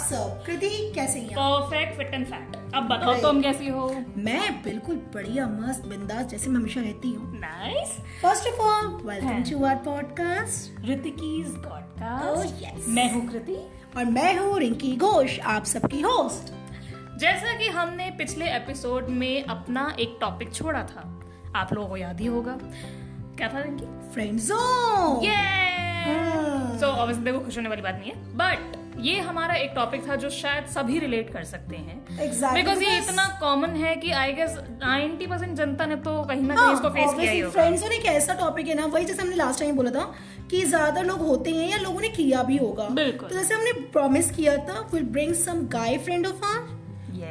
सब? कृति कैसे हैं? Perfect fit and fat. अब बताओ तुम कैसी हो? मैं बिल्कुल बढ़िया मस्त बिंदास जैसे मैं हमेशा रहती हूँ। Nice. First of all welcome to our podcast ऋतिकीज पॉडकास्ट। Oh, yes. मैं हूँ कृति और मैं हूँ रिंकी घोष, आप सबकी होस्ट। जैसा कि हमने पिछले एपिसोड में अपना एक टॉपिक छोड़ा था, आप लोगों को याद ही होगा। क्या था Rinki? Friend zone. So obviously देखो खुश होने वाली बात नहीं है, बट ये हमारा एक टॉपिक था जो शायद सभी रिलेट कर सकते हैं। Exactly, बिकॉज ये इतना कॉमन है कि आई गेस 90% जनता ने तो कहीं ना कहीं इसको फेस किया ही होगा। फ्रेंड जोन एक ऐसा टॉपिक है ना, वही जैसे हमने लास्ट टाइम बोला था कि ज्यादा लोग होते हैं या लोगों ने किया भी होगा। बिल्कुल। तो जैसे हमने प्रॉमिस किया था, will bring some guy friend of our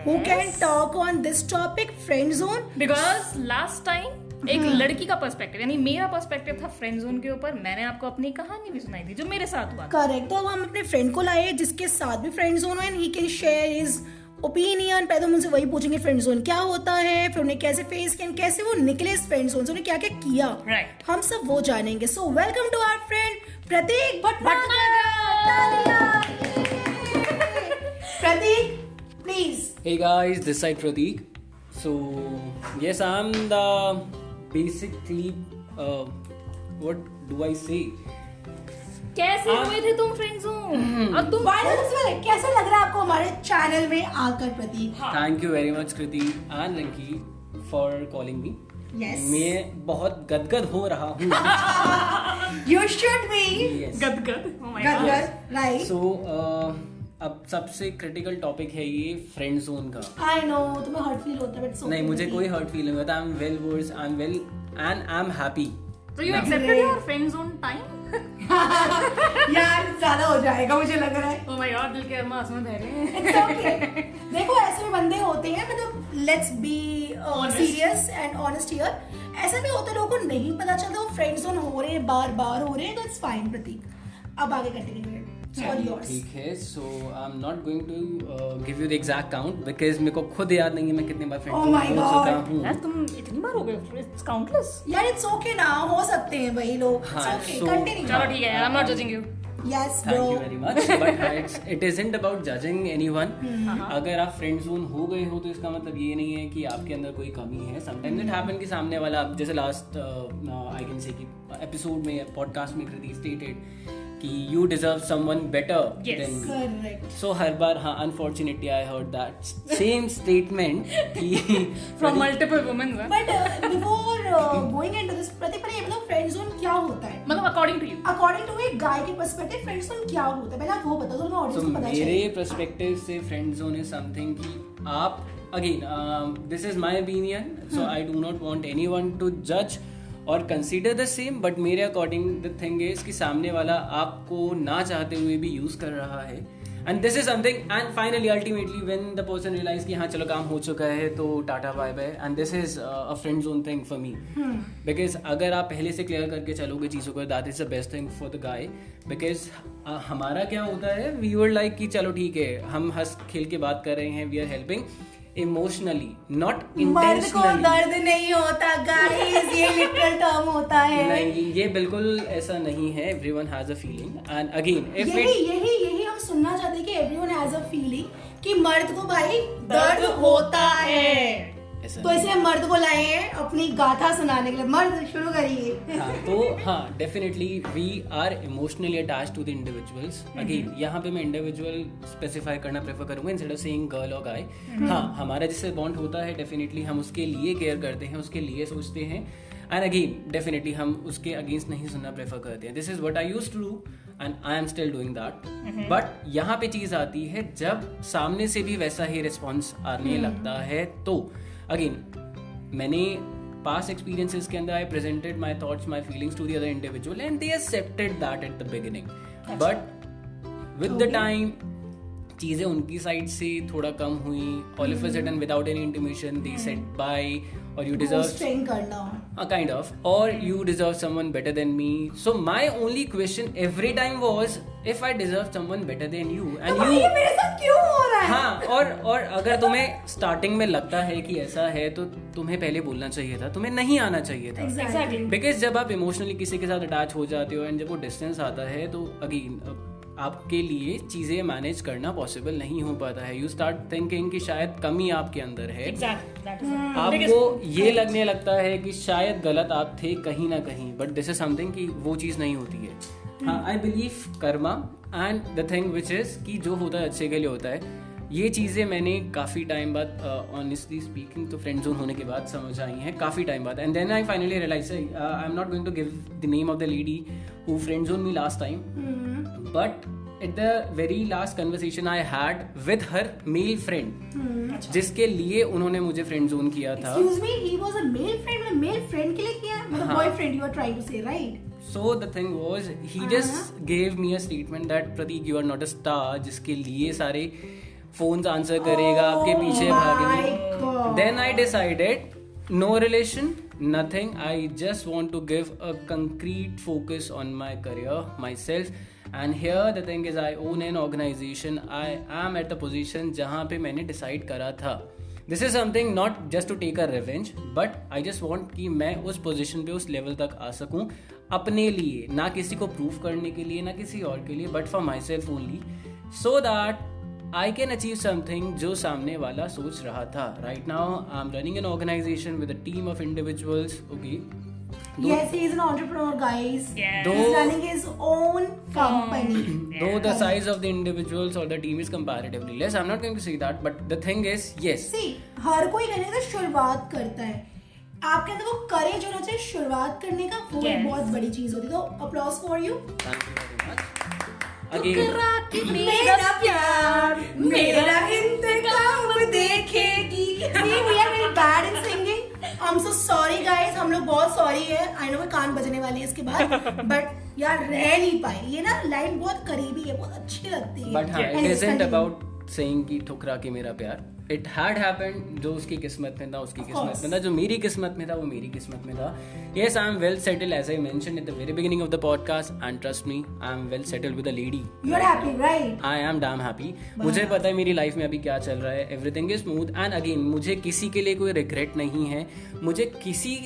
who can talk on this topic, friend zone. Because last time एक लड़की का पर्सपेक्टिव यानी मेरा पर्सपेक्टिव था फ्रेंड जोन के ऊपर। मैंने आपको अपनी कहानी भी सुनाई थी जो मेरे साथ हुआ। करेक्ट। तो अब हम अपने फ्रेंड को लाए जिसके साथ भी फ्रेंड जोन है and he can share his opinion. पहले हम उनसे वही पूछेंगे फ्रेंड जोन क्या होता है, फिर उन्हें कैसे फेस किया, कैसे वो निकले इस फ्रेंड जोन से, उन्हें क्या क्या किया, राइट। हम सब वो जानेंगे। So welcome to our friend Prateek Prateek please. Hey guys, this side Pratik. So yes, I'm the basically what do I say? कैसे हुए थे तुम फ्रेंड जोन? और तुम कैसा लग रहा है आपको हमारे चैनल में आकर प्रतीक? Thank you very much Kriti and Rinki for calling me. Yes. मैं बहुत गदगद हो रहा हूँ। You should be. Yes. गदगद। Oh my God. गदगद, right? So अब सबसे क्रिटिकल टॉपिक है ये फ्रेंड जोन का। I know तुम्हें हर्ट फील होता है, but it's नहीं, okay, मुझे प्रतीक। कोई हर्ट फील नहीं होता। I am well worse, I am well and I am happy. So you accepted your friend zone time? यार ज्यादा हो जाएगा मुझे लग रहा है। Oh my God, दिल के अरमा आंसू बह रहे हैं। It's okay. देखो ऐसे भी बंदे होते हैं, मतलब let's be serious and honest here. ऐसा भी होता है लोगों को नहीं पता चलता वो फ्रेंड जोन हो रहे हैं, बार बार हो रहे हैं, तो इट्स फाइन प्रतीक। अब आगे कंटिन्यू करें। All yours. ठीक है। So I am not going to give you the exact count because मेरे को खुद याद नहीं है मैं कितने बार फ्रेंड Oh जोन my हो God. चुका हूँ। यार तुम इतनी बार हो गए? It's countless. यार इट्स ओके ना, हो सकते हैं वही लोग। हाँ, It's okay. so- Continue. चलो ठीक है यार, I'm not judging you. Yes, thank bro. You very much but it isn't about judging anyone. अगर आप फ्रेंड जोन हो गए हो तो इसका मतलब ये नहीं है कि आपके अंदर कोई कमी है। समटाइम्स इट हैपन कि सामने वाला, जैसे लास्ट आई कैन से कि एपिसोड में पॉडकास्ट में कृति स्टेटेड कि you deserve someone better Yes. Than me. Correct. सो हर बार हाँ unfortunately I heard that same statement कि From multiple women. huh? But before going into this, प्रतीक पहले ये बताओ फ्रेंड जोन क्या होता है? मतलब according to you. According to एक गाय के पर्सपेक्टिव फ्रेंड जोन क्या होता है, पहले आप वो बताओ तो ऑडियंस So को पता मेरे चले। पर्सपेक्टिव से फ्रेंड जोन इज समथिंग कि आप again this is my opinion, so I do not want anyone to जज और कंसीडर द सेम, बट मेरे अकॉर्डिंग द थिंग इज कि सामने वाला आपको ना चाहते हुए भी यूज कर रहा है and this is something and finally ultimately when the person realise कि हाँ चलो काम हो चुका है तो tata bye bye and this is a friend zone thing for me. Because अगर आप पहले से क्लियर करके चलोगे चीज़ों को, that is the best thing for the guy. Because हमारा क्या होता है, वी वुड लाइक कि चलो ठीक है हम हंस खेल के बात कर रहे हैं, we are helping emotionally not मर्द को इंटेंशनली। दर्द नहीं होता गाइस, ये लिटरल टर्म होता है। नहीं, ये बिल्कुल ऐसा नहीं है। Everyone has a feeling and again if यही हम सुनना चाहते हैं कि एवरीवन हैज अ फीलिंग कि मर्द को भाई दर्द होता है। तो इसलिए मर्द को लाए हैं अपनी गाथा सुनाने के लिए। मर्द शुरू करिए। हाँ, तो हाँ definitely we are emotionally attached to the individuals. Again यहाँ पे मैं इंडिविजुअल स्पेसिफाई करना प्रेफर करूंगा इंस्टेड ऑफ सेइंग गर्ल और गाय। हाँ, हमारा जिससे बॉन्ड होता है डेफिनेटली हम उसके लिए केयर करते हैं, उसके लिए सोचते हैं एंड अगेन डेफिनेटली हम उसके अगेंस्ट नहीं सुनना प्रेफर करते हैं। This is what I used to do and I am still doing that. But यहाँ पे चीज आती है जब सामने से भी वैसा ही रिस्पॉन्स आने लगता है तो अगेन मैंने past experiences के अंदर I presented my thoughts, my feelings to the other individual and they accepted that at the beginning. But with the time चीजें उनकी साइड से थोड़ा कम हुई, all of a sudden without any intimation they said bye or you deserve Ghosting करना। kind of, or you deserve someone better than me. So my only question every time was if I deserve someone better than you and you ये मेरे साथ क्यों हो रहा है? हाँ, और अगर तुम्हें स्टार्टिंग में लगता है कि ऐसा है तो तुम्हें पहले बोलना चाहिए था, तुम्हें नहीं आना चाहिए था। Exactly. बिकॉज जब आप इमोशनली किसी के साथ अटैच हो जाते हो एंड जब वो डिस्टेंस आता है तो अगेन आपके लिए चीजें मैनेज करना पॉसिबल नहीं हो पाता है. यू स्टार्ट थिंकिंग कि शायद कमी आपके अंदर है. Exactly, that is it. आपको ये लगने लगता है कि शायद गलत आप थे कहीं ना कहीं, बट दिस इज समथिंग कि वो चीज़ नहीं होती है. हाँ, I believe Karma and the thing which is कि जो होता है अच्छे के लिए होता है. ये चीज़ें मैंने काफ़ी टाइम बाद ऑनेस्टली स्पीकिंग तो फ्रेंड जोन होने के बाद समझ आई हैं, काफ़ी टाइम बाद. And then I finally realise I am not going to give the name of the lady who friend zone me last time, but at the very last conversation I had with her male friend, जिसके लिए उन्होंने मुझे friend zone किया था. Excuse me, he was a male friend, मतलब male friend के लिए किया, मतलब boyfriend you are trying to say, right? So the thing was, he just gave me a statement that Pratik, you are not a star, जिसके लिए सारे phones answer करेगा, आपके पीछे भागेंगे. Then I decided, no relation, nothing. I just want to give a concrete focus on my career, myself. And here the thing is, I own an organization. I am at the position जहाँ पे मैंने decide करा था. This is something not just to take a revenge, but I just want कि मैं उस position पे उस level तक आ सकूँ अपने लिए, ना किसी को prove करने के लिए, ना किसी और के लिए, but for myself only, so that I can achieve something जो सामने वाला सोच रहा था. Right now I'm running an organization with a team of individuals. Okay. Yes, he is an entrepreneur, guys. Yes. He's running his own company. Though the size of the individuals or the team is comparatively less, I'm not going to say that, but the thing is, yes. See, हर कोई करने से शुरुआत करता है. आपके अंदर वो करेज होना चाहिए शुरुआत करने का, वो एक बहुत बड़ी चीज होती है. तो applause for you. Thank you very much. टुकरा के मेरा प्यार मेरा इंतकाम देखेगी. See, we are very bad in singing. I'm so sorry guys, हम लोग बहुत सॉरी है. I know कान बजने वाले हैं इसके बाद, but यार रह नहीं पाए. ये ना लाइन बहुत करीबी है, बहुत अच्छी लगती है. But हाँ, it isn't about saying कि ठुकरा के मेरा प्यार. It had happened. जो उसकी किस्मत में था उसकी किस्मत में था, जो मेरी किस्मत में था वो मेरी किस्मत में था. Yes, I am well settled, as I mentioned at the very beginning of the podcast, and trust me, I am well settled with a lady. You are happy, right? I am damn happy. मुझे पता है मेरी life में अभी क्या चल रहा है. Everything is smooth and again मुझे किसी के लिए कोई regret नहीं है. मुझे किसी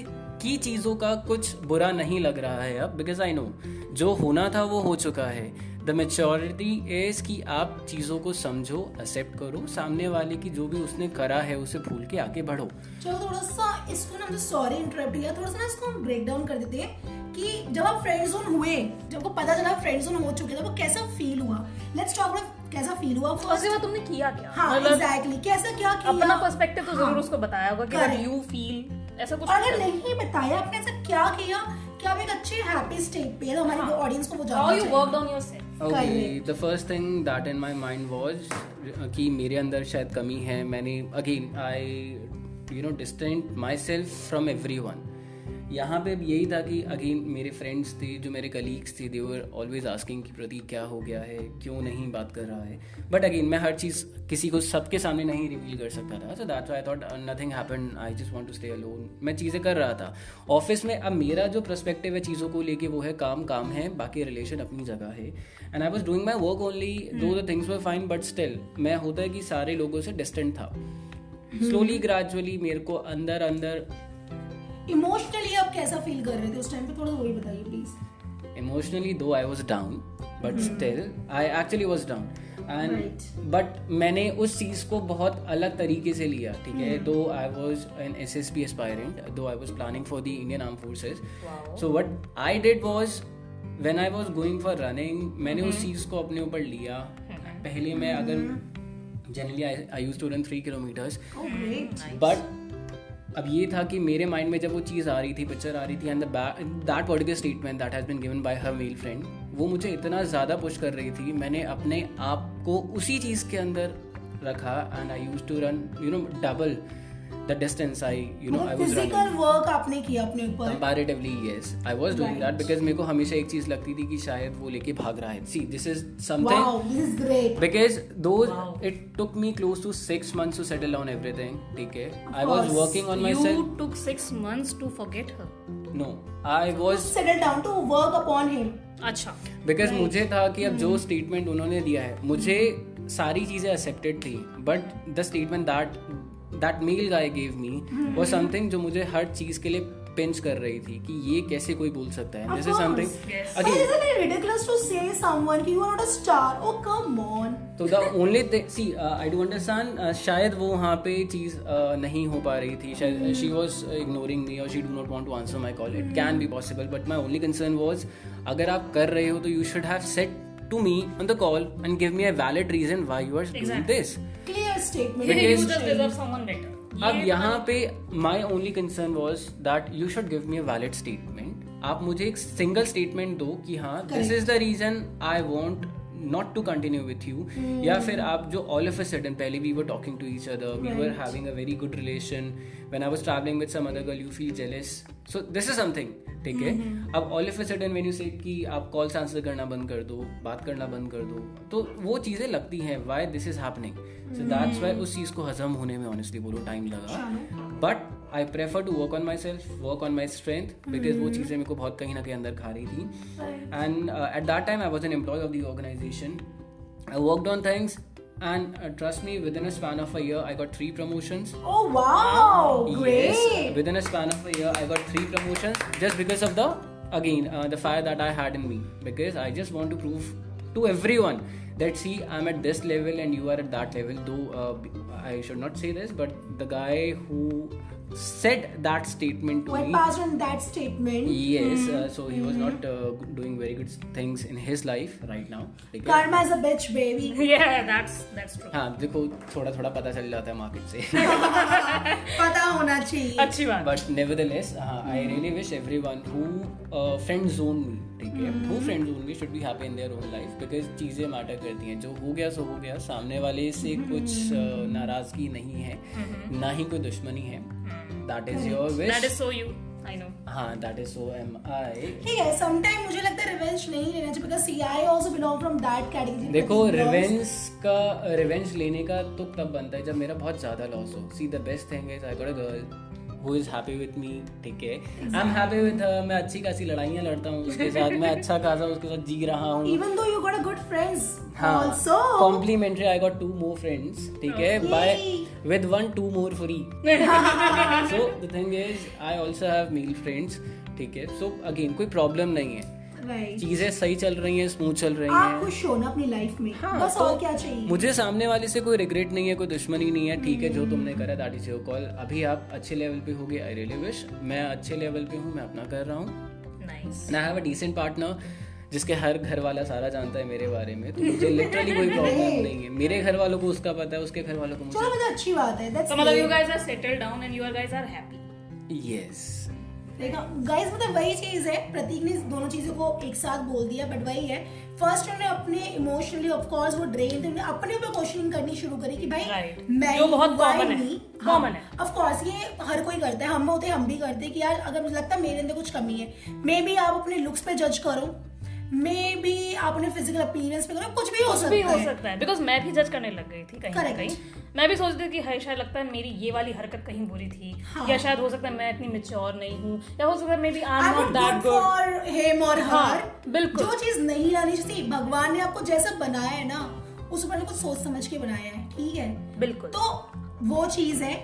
की चीज़ों का कुछ बुरा नहीं लग रहा है अब, because I know जो होना था वो हो चुका है. द मेच्योरिटी इज कि आप चीज़ों को समझो, एक्सेप्ट करो, सामने वाले की जो भी उसने करा है उसे भूल के आगे बढ़ो. चलो थोड़ा सा इसको ना, सॉरी इंटरप्ट किया, थोड़ा सा ना इसको हम ब्रेक डाउन कर देते हैं कि जब आप फ्रेंड जोन हुए, जब आपको पता चला फ्रेंड जोन हो चुके थे, वो कैसा फील हुआ. लेट्स टॉक अबाउट कैसा फील हुआ. फर्स्ट बात तुमने किया क्या? हाँ, एग्जैक्टली कैसा क्या किया, अपना पर्सपेक्टिव तो जरूर उसको बताया होगा कि व्हाट यू फील, ऐसा कुछ. अगर नहीं बताया आपने ऐसा क्या किया कि आप एक अच्छे हैप्पी स्टेट पे है, तो हमारे ऑडियंस को वो जानना हाउ यू चाहिए. Worked on yourself. Okay, the first thing that in my mind was कि मेरे अंदर शायद कमी है. मैंने again I distant myself from everyone. यहाँ पे यही था कि अगेन मेरे फ्रेंड्स थे, जो मेरे कलीग्स थे, दे वर ऑलवेज आस्किंग कि प्रतीक क्या हो गया है, क्यों नहीं बात कर रहा है. बट अगेन मैं हर चीज़ किसी को सबके सामने नहीं रिवील कर सकता था. So that's why I thought nothing happened, I just want to stay alone. मैं चीज़ें कर रहा था ऑफिस में. अब मेरा जो पर्सपेक्टिव है चीज़ों को लेके वो है काम काम है, बाकी रिलेशन अपनी जगह है. And I was doing my work only, though the things were fine, but still मैं होता है कि सारे लोगों से डिस्टेंट था. स्लोली ग्रेजुअली मेरे को अंदर अंदर इमोशनली आप कैसा फील कर रहे थे उस टाइम पे, थोड़ा वो ही बताइए प्लीज. इमोशनली दो I was down, but still I actually was down. And but मैंने उस चीज़ को बहुत अलग तरीके से लिया. ठीक है, though I was an SSB aspirant, though I was planning for the Indian arm forces. So what I did was when I was going for running, मैंने उस चीज़ को अपने ऊपर लिया. पहले मैं अगर generally I used to run 3 kilometres, but अब ये था कि मेरे माइंड में जब वो चीज़ आ रही थी, पिक्चर आ रही थी, and that particular statement that has been given by her male friend, वो मुझे इतना ज़्यादा पुश कर रही थी. मैंने अपने आप को उसी चीज़ के अंदर रखा and I used to run double the distance I was running. Physical work आपने किया अपने ऊपर. Comparatively, yes, I was doing that because मेरे को हमेशा एक चीज लगती थी कि शायद वो लेके भाग रहा है. See, this is something. Wow, this is great. Because it took me close to 6 months to settle down everything. ठीक है, I was working on myself. You took 6 months to forget her. No, I was settle down to work upon him. अच्छा. Because मुझे था कि अब जो statement उन्होंने दिया है, मुझे सारी चीजें accepted थी, but the statement that male guy gave me was something जो मुझे हर चीज के लिए पिंच कर रही थी कि ये कैसे कोई बोल सकता है. This is course. something Yes. But again. isn't it ridiculous to say someone कि you are not a star? Oh come on. तो the only thing, see, I do understand. शायद वो वहाँ पे चीज़ नहीं हो पा रही थी. शायद she was ignoring me or she do not want to answer my call. It can be possible, but my only concern was अगर आप कर रहे हो तो you should have said to me on the call and give me a valid reason why you are doing Exactly. this. Clear statement. You Because- just deserve someone better. अब यहाँ पे my only concern was that you should give me a valid statement. आप मुझे एक single statement दो कि हाँ this is the reason I want not to continue with you, या फिर आप जो ऑल ऑफ अ सडन पहले we were talking to each other, we were having a very good relation, when I was travelling with some other girl you feel jealous, so this is something. ठीक है, अब all of a sudden when you say कि आप calls answer करना बंद कर दो, बात करना बंद कर दो, तो वो चीज़ें लगती हैं why this is happening. So that's why उस चीज़ को हजम होने में ऑनेस्टली बोलो टाइम लगा. But I prefer to work on myself, work on my strength, because वो चीज़ें मेरे को बहुत कहीं ना कहीं अंदर खा रही थी. And at that time I was an employee of the organisation. I worked on things and trust me, within a span of a year I got 3 promotions. Oh wow, great. Yes, within a span of a year I got 3 promotions just because of the fire that I had in me, because I just want to prove to everyone that see, I'm at this level and you are at that level. Though I should not say this, but the guy who said that statement to When me, passed on that statement, yes, so he was not doing very good things in his life right now. ठीक है? karma is a bitch, baby. Yeah, that's true. हाँ, देखो थोड़ा थोड़ा पता चल जाता है मार्केट से. पता होना चाहिए. अच्छी बात. But nevertheless, I really wish everyone who friend zone me, ठीक है, who friend zone me should be happy in their own life, because चीजें मैटर करती हैं. जो हो गया सो हो गया, सामने वाले से कुछ नाराजगी नहीं है, ना ही कोई दुश्मनी है. That is your wish. That is so you. I know. हाँ, that is so am I. ठीक है, sometime मुझे लगता है रिवेंज नहीं लेना चाहिए, because see, I also belong from that category. देखो, रिवेंज लेने का तो तब बनता है जब मेरा बहुत ज्यादा लॉस हो. See, the best thing is I got a girl who is happy with me, ठीक है, I'm happy with her. मैं अच्छी खासी लड़ाइयाँ लड़ता हूँ उसके साथ, मैं अच्छा खासा उसके साथ जी रहा हूँ. Even though you got a good friends, हाँ, also. complimentary I got 2 more friends, ठीक है, by with 2 more free. So the thing is I also have male friends, ठीक है. So again कोई प्रॉब्लम नहीं है, Right. चीजें सही चल रही हैं, स्मूथ चल रही आप हैं. खुश हो ना अपनी लाइफ में, हाँ, बस तो और क्या चाहिए. मुझे सामने वाले से कोई रिग्रेट नहीं है, कोई दुश्मनी नहीं है. ठीक है, जो तुमने करा दैट इज योर कॉल. अभी आप अच्छे लेवल पे होगे, आई रियली विश. मैं अच्छे लेवल पे हूँ, मैं अपना कर रहा हूँ. Nice. And I have a decent partner जिसके हर घर वाला सारा जानता है मेरे बारे में, तो मुझे लिटरली कोई प्रॉब्लम नहीं है. मेरे घर वालों को उसका पता है, उसके घर वालों को चलो मुझे. मतलब अच्छी बात है. That's So मतलब great. you guys are settled down and you guys are happy. Yes. देखा गाइस, मतलब वही चीज है. प्रतीक ने दोनों चीजों को एक साथ बोल दिया, बट वही है. फर्स्ट उन्होंने अपने इमोशनली, ऑफ कोर्स वो ड्रेन थे, उन्होंने अपने ऊपर क्वेश्चनिंग करनी शुरू करी कि भाई Right. मैं जो बहुत why common है. me? Common है. ऑफ कोर्स ये हर कोई करता है, हम होते हैं, हम भी करते हैं कि यार अगर मुझे लगता है मेरे अंदर कुछ कमी है, मे बी आप अपने लुक्स पे जज करो, मे बी आप अपने फिजिकल अपीयरेंस पे करो, कुछ भी हो सकता है. बिकॉज मैं भी जज करने लग गई थी कहीं ना Correct. कहीं. मैं भी सोचती थी कि हाय शायद लगता है मेरी ये वाली हरकत कहीं बुरी थी, हाँ. या शायद हो सकता है मैं इतनी मैच्योर नहीं हूँ, या हो सकता है maybe I I am not would that good good. for him or हाँ, her. बिल्कुल. जो चीज नहीं लानी चाहिए, भगवान ने आपको जैसा बनाया है ना, उस ऊपर ने कुछ सोच समझ के बनाया है, ठीक है. बिल्कुल. तो वो चीज है.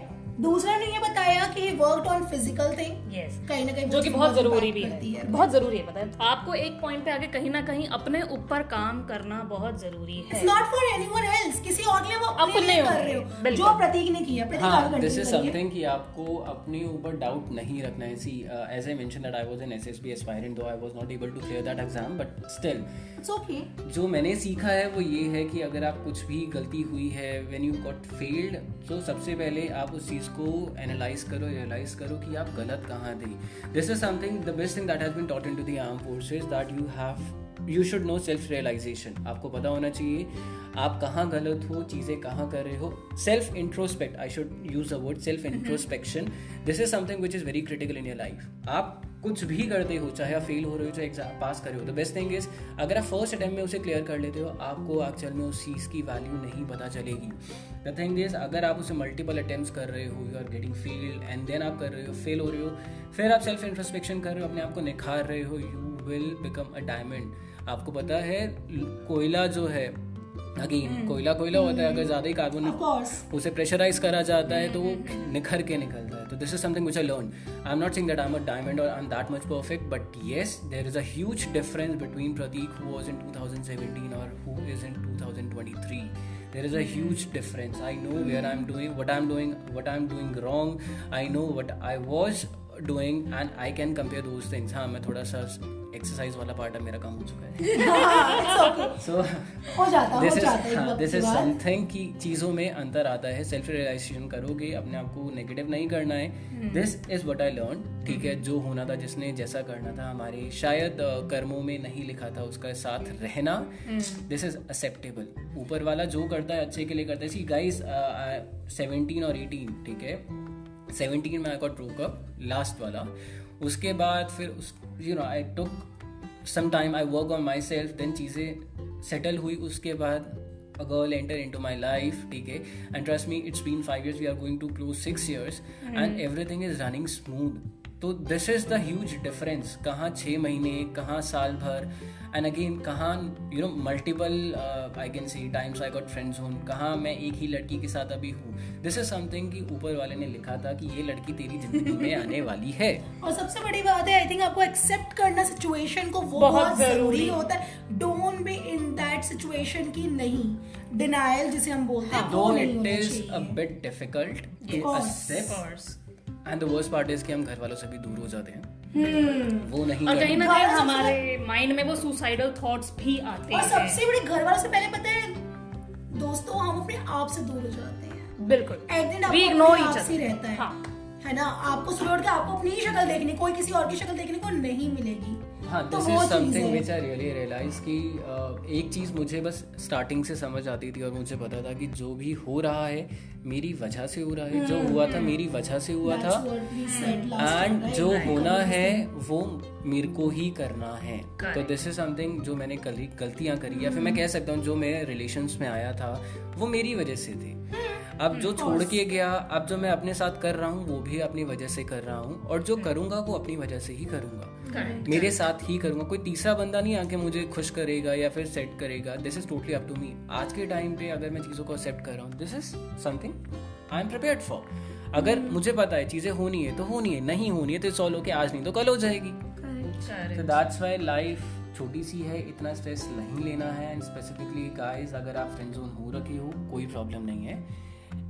दूसरा ने ये बताया कि worked on physical thing, yes, कहीं ना कहीं वो जो कि चीज़ बहुत जरूरी impact भी करती है. बहुत जरूरी है. पता है आपको एक पॉइंट पे आगे कहीं ना कहीं अपने ऊपर काम करना बहुत जरूरी है. It's not for anyone else, किसी और के लिए वो अपने अपने लिए हो, कर रहे हो, बिल्कुल. जो प्रतीक ने किया. प्रतीक हाँ, आगे दिस इज continue करिए. समथिंग कि आपको अपने ऊपर डाउट नहीं रखना है. See, as I mention that I was an SSB aspirant, though I was not able to clear that exam, but still It's okay. जो मैंने सीखा है वो ये है कि अगर आप कुछ भी गलती हुई है, व्हेन यू गॉट फेल्ड, तो सबसे पहले आप उस चीज़ को एनालाइज करो, रियलाइज करो कि आप गलत कहाँ थे. This is something, the best thing that has been taught into the arm forces, that you should know self realisation. आपको पता होना चाहिए आप कहाँ गलत हो, चीज़ें कहाँ कर रहे हो. Self introspect, I should use the word self introspection. This is something which is very critical in your life. आप कुछ भी करते हो, चाहे आप फेल हो रहे हो, चाहे एग्जाम पास कर रहे हो, द बेस्ट थिंग इज अगर आप फर्स्ट अटेम्प्ट में उसे क्लियर कर लेते हो, आपको एक्चुअल में उस चीज़ की वैल्यू नहीं पता चलेगी. द थिंग इज अगर आप उसे मल्टीपल अटेम्प्ट्स कर रहे हो, you are getting failed and then आप कर रहे हो, फेल हो रहे हो, फिर आप सेल्फ इंट्रोस्पेक्शन कर रहे हो, अपने आप को निखार रहे हो, you will become a diamond. आपको पता है कोयला जो है, अगेन कोयला होता है, अगर ज़्यादा ही कार्बन Of course. उसे प्रेशराइज करा जाता है तो वो निखर के निकलता है. तो this is something which I learn. I am not saying that I am a diamond और I am that much perfect, but yes there is a huge difference between Prateek who was in 2017 और who is in 2023. There is a huge difference. I know where I'm doing, what I'm doing wrong. I know what I was doing and I can compare those things. हाँ, मैं थोड़ा सा exercise वाला part है मेरा कम हो चुका है. It's okay. So हो जाता है एक हाँ, वक्त this के is बाद। something कि चीज़ों में अंतर आता है. सेल्फ रियलाइजेशन करोगे, अपने आप को नेगेटिव नहीं करना है. This is what I learn. ठीक है, जो होना था, जिसने जैसा करना था, हमारे शायद कर्मों में नहीं लिखा था उसका साथ रहना. This is acceptable. ऊपर वाला जो करता है अच्छे के लिए करता है. सी गाइस, 17 और 18, ठीक है, 17 में I got broke up, last वाला. उसके बाद फिर you know I took some time, I work on myself, देन चीज़ें सेटल हुई. उसके बाद a girl enter into my life, ठीक है, and trust me, it's been 5 years, we are going to close 6 years, and everything is running smooth. तो this is the huge difference. कहाँ 6 महीने, कहाँ साल भर, एंड अगेन कहाँ you know multiple I can see times I got friend zone. कहाँ मैं एक ही लड़की के साथ अभी हूँ. दिस इज समथिंग कि ऊपर वाले ने लिखा था कि ये लड़की तेरी जिंदगी में आने वाली है. और सबसे बड़ी बात है, आई थिंक आपको एक्सेप्ट करना सिचुएशन को, वो बहुत बहुत जरूरी जरूरी होता है. Don't be in that situation की नहीं, डिनायल जिसे हम बोलते हैं, वो Though नहीं it होना is चाहिए. a bit difficult to course. accept, and the worst part is कि हम घर वालों से भी दूर हो जाते हैं. वो नहीं और कहीं करना. ना कहीं हमारे माइंड में वो सुसाइडल थॉट्स भी आते और हैं. सबसे बड़े घर वालों से पहले पता है दोस्तों, हम अपने आप से दूर हो जाते हैं. बिल्कुल, एक दिन We आपको ignore अपने each आप से ही other. रहता है. हाँ. है ना, आपको सुबह उठ के आपको अपनी ही शक्ल देखनी, कोई किसी और की शक्ल देखने को नहीं मिलेगी. हाँ, तो दिस वो इज चीज़ समथिंग है. विच आई रियली रियलाइज कि एक चीज़ मुझे बस स्टार्टिंग से समझ आती थी और मुझे पता था कि जो भी हो रहा है मेरी वजह से हो रहा है. जो हुआ था मेरी वजह से हुआ था, That's what we said last time, and right? जो Right. होना है वो मेरे को ही करना है. Correct. तो दिस इज समथिंग जो मैंने गलतियां करी, या फिर मैं कह सकता हूँ जो मेरे रिलेशंस में आया था वो मेरी वजह से थी. अब जो छोड़ के गया, अब जो मैं अपने साथ कर रहा हूँ वो भी अपनी वजह से कर रहा हूँ, और जो करूँगा वो अपनी वजह से ही करूँगा. मेरे साथ ही करूँगा. कोई तीसरा बंदा नहीं आके मुझे खुश करेगा या फिर सेट करेगा. This is totally up to me. आज के टाइम पे अगर मैं चीज़ों को एक्सेप्ट कर रहा हूँ, this is something I am prepared for. अगर मुझे पता है चीज़ें होनी है तो होनी है, नहीं होनी है तो सॉल्व होके आज नहीं तो कल हो जाएगी. तो दैट्स व्हाई लाइफ छोटी सी है, इतना स्ट्रेस नहीं लेना है. एंड स्पेसिफिकली गाइस, अगर आप फ्रेंड जोन हो रखे हो कोई प्रॉब्लम नहीं है.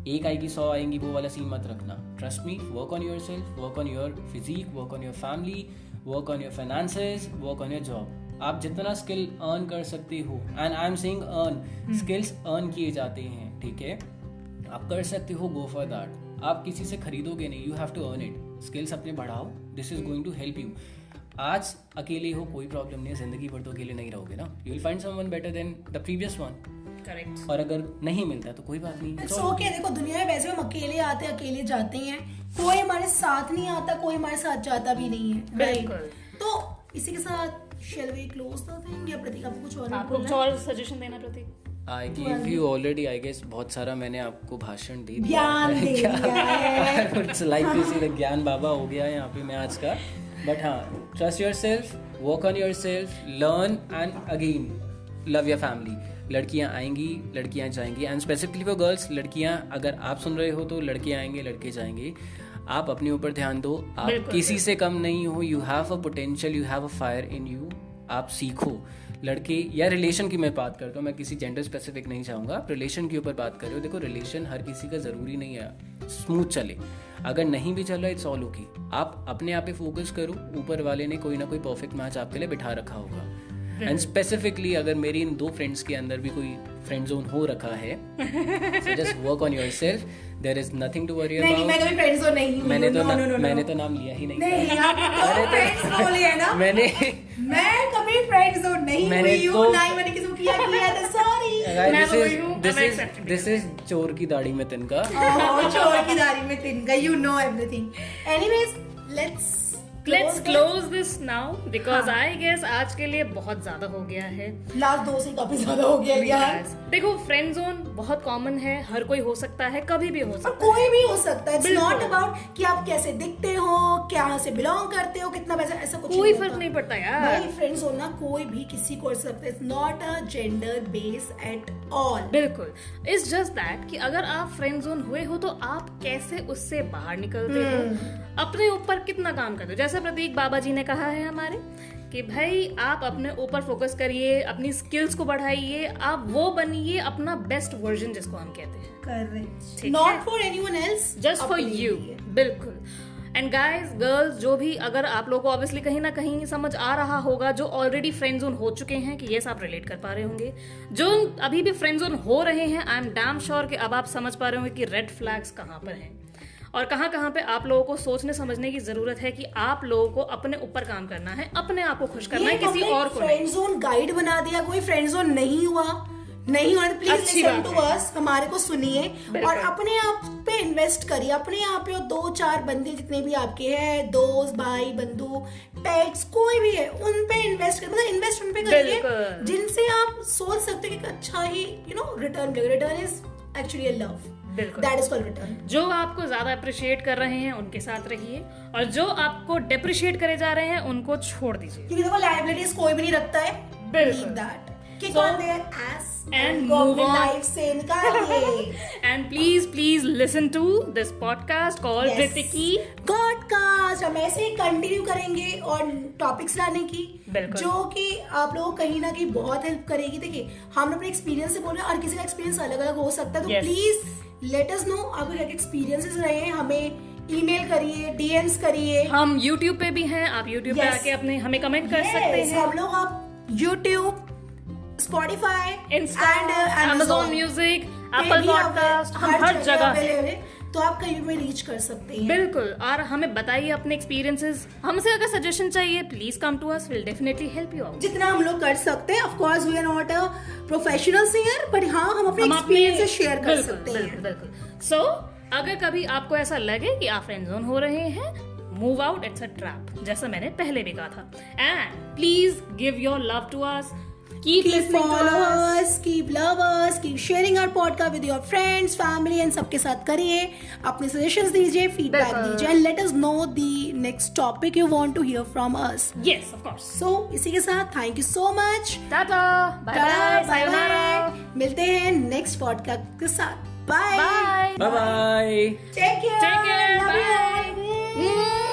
एक आएगी 100 आएंगी, वो वाला सीन मत रखना. Trust me, work on yourself, work on your physique, work on your family, work on your finances, work on your job. आप जितना स्किल अर्न कर सकते हो, and I am saying earn, skills earn किए जाते हैं, ठीक है, आप कर सकते हो, गो फॉर दैट. आप किसी से खरीदोगे नहीं, you have to earn it. Skills अपने बढ़ाओ, this is going to help you. आज अकेले हो कोई प्रॉब्लम नहीं है, जिंदगी भर तो अकेले नहीं रहोगे ना. You will find someone better than the previous one. Correct. और अगर नहीं मिलता तो कोई बात नहीं. It's okay. देखो दुनिया में वैसे हम अकेले आते हैं, अकेले जाते हैं. कोई हमारे साथ नहीं आता, कोई हमारे साथ जाता भी नहीं है. बिल्कुल. Right? तो इसी के साथ shall we close the thing? या प्रतीक आपको कुछ और आपको कुछ बोलना है? और सजेशन देना Prateek? I give you already, I guess बहुत सारा मैंने आपको भाषण दे दिया. ज्ञान दे दिया है. इट्स लाइक टू सी ज्ञान बाबा हो गया है यहाँ पे मैं आज का. बट हाँ, trust your self, work on your self, learn, and again love your family. लड़कियाँ आएंगी, लड़कियाँ जाएंगी, एंड स्पेसिफिकली फॉर गर्ल्स, लड़कियाँ अगर आप सुन रहे हो तो लड़के आएंगे, लड़के जाएंगे. आप अपने ऊपर ध्यान दो. आप किसी से कम नहीं हो. You have a potential, you have a fire in you. आप सीखो. लड़के या रिलेशन की मैं बात करता हूँ, मैं किसी जेंडर स्पेसिफिक नहीं चाहूँगा. आप रिलेशन के ऊपर बात कर रहे हो, देखो रिलेशन हर किसी का ज़रूरी नहीं है स्मूथ चले. अगर नहीं भी चल रहा, इट्स ऑल ओके. आप अपने आप पे फोकस करो. ऊपर वाले ने कोई ना कोई परफेक्ट मैच आपके लिए बिठा रखा होगा. एंड स्पेसिफिकली अगर मेरी इन 2 फ्रेंड्स के अंदर भी कोई फ्रेंड जोन हो रखा है, so just work on yourself. There is nothing to worry नहीं, अबाउट. मैं कभी फ्रेंड्स हो नहीं हूँ. मैंने तो No, no, no, no. मैंने तो नाम लिया ही नहीं. नहीं, आपने तो फ्रेंड्स बोली है ना. मैंने मैं कभी फ्रेंड्स हो नहीं मैंने हुई हूँ, तो- ना ही मैंने किसी को किया तो सॉरी. मैं तो वही हूँ, I'm accepting. दिस इज चोर की दाढ़ी में तिनका. चोर की दाढ़ी में तिनका. You know everything. Anyways, let's let's close this now because I guess आज के लिए बहुत ज्यादा हो गया है। लास्ट 2 से काफी ज्यादा हो गया यार। देखो फ्रेंड जोन बहुत कॉमन है, हर कोई हो सकता है, कभी भी हो सकता और है, कोई भी हो सकता है। इट्स बिल्कुल। नॉट अबाउट कि आप कैसे दिखते हो, कहाँ से बिलोंग करते हो, कितना पैसा, ऐसा कुछ कोई नहीं फर्क होता। नहीं पड़ता यार। भाई फ्रेंड्स होना कोई भी किसी को कर सकता है। It's not a gender base at all. बिल्कुल, इट्स जस्ट दैट कि अगर आप फ्रेंड जोन हुए हो तो आप कैसे उससे बाहर निकलते हो, अपने ऊपर कितना काम करते हो। जैसे प्रतीक बाबा जी ने कहा है हमारे कि भाई आप अपने ऊपर फोकस करिए, अपनी स्किल्स को बढ़ाइए, आप वो बनिए अपना बेस्ट वर्जन जिसको हम कहते हैं, करेक्ट, ठीक नॉट है? For anyone else, just for you. बिल्कुल। एंड गाइज गर्ल्स जो भी, अगर आप लोगों को ऑब्वियसली कहीं ना कहीं समझ आ रहा होगा, जो ऑलरेडी फ्रेंड जोन हो चुके हैं, कि ये आप रिलेट कर पा रहे होंगे, जो अभी भी फ्रेंड जोन हो रहे हैं, आई एम डैम श्योर कि अब आप समझ पा रहे होंगे कि रेड फ्लैग्स कहाँ पर हैं और कहाँ कहाँ पे आप लोगों को सोचने समझने की जरूरत है कि आप लोगों को अपने ऊपर काम करना है, अपने आप को खुश करना है, किसी और को नहीं। फ्रेंड जोन गाइड बना दिया, कोई फ्रेंड जोन नहीं हुआ प्लीज अच्छी लिसन बात टू है। अस, हमारे को सुनिए बिल्कुल। और अपने आप पे इन्वेस्ट करिए। अपने आप पे 2-4 बंदे जितने भी आपके हैं, दोस्त, भाई, बंधु, पेट्स, कोई भी है, उन पे इन्वेस्ट करिए। मतलब इन्वेस्ट उन पे करिए बिल्कुल। जिनसे आप सोच सकते हो कि अच्छा ही रिटर्न मिलेगा। Return is actually a love, बिल्कुल। That is called return. जो आपको ज्यादा अप्रिशिएट कर रहे हैं उनके साथ रहिए और जो आपको डेप्रिशिएट करे जा रहे हैं उनको छोड़ दीजिए। क्योंकि देखो लायबिलिटीज कोई भी नहीं रखता है। बिल्कुल। Leave that. Kick So, on their ass and go move अपने on. life से निकालिए। And please listen to this podcast called Yes. Ritiki. Podcast हम ऐसे ही कंटिन्यू करेंगे और टॉपिक्स लाने की, बिल्कुल। जो कि आप लोगों को कहीं ना कहीं बहुत हेल्प करेगी। देखिए हम अपने एक्सपीरियंस से बोल रहे हैं और किसी का एक्सपीरियंस अलग अलग हो सकता है, तो Yes. Please let us know आपके क्या एक्सपीरियंसेस रहे हैं। हमें ईमेल करिए, डीएम्स करिए। हम YouTube पे भी हैं, आप YouTube पे Yes. आके अपने हमें कमेंट कर Yes, सकते हैं। हम लोग आप YouTube, Spotify, Insta, Amazon Music, Apple Podcast, हम हर जगह हैं। available है, तो आप कहीं भी रीच कर सकते हैं। बिल्कुल। और हमें बताइए अपने एक्सपीरियंसेस, हमसे अगर सजेशन चाहिए please come to us, will definitely help you out. जितना हम लोग कर सकते हैं। Of course we are not a professional singer, but हाँ हम अपने एक्सपीरियंसेस शेयर कर सकते हैं। बिल्कुल। सो अगर कभी आपको ऐसा लगे कि आप फ्रेंड जोन हो रहे हैं, move out, it's a trap, जैसा मैंने पहले भी कहा था। And please give your love to us, keep Keep listening to follow us. us, keep love us, keep sharing our podcast with your friends, family and सबके साथ करिए। अपने suggestions दीजिए, feedback बिल्कुल। दीजिए and let us know the next topic you want to hear from us. Yes, of course. So इसी के साथ thank you so much. Tata, bye bye, sayonara, मिलते हैं नेक्स्ट पॉडकास्ट के साथ। Bye bye, bye bye. Take care, take care, bye.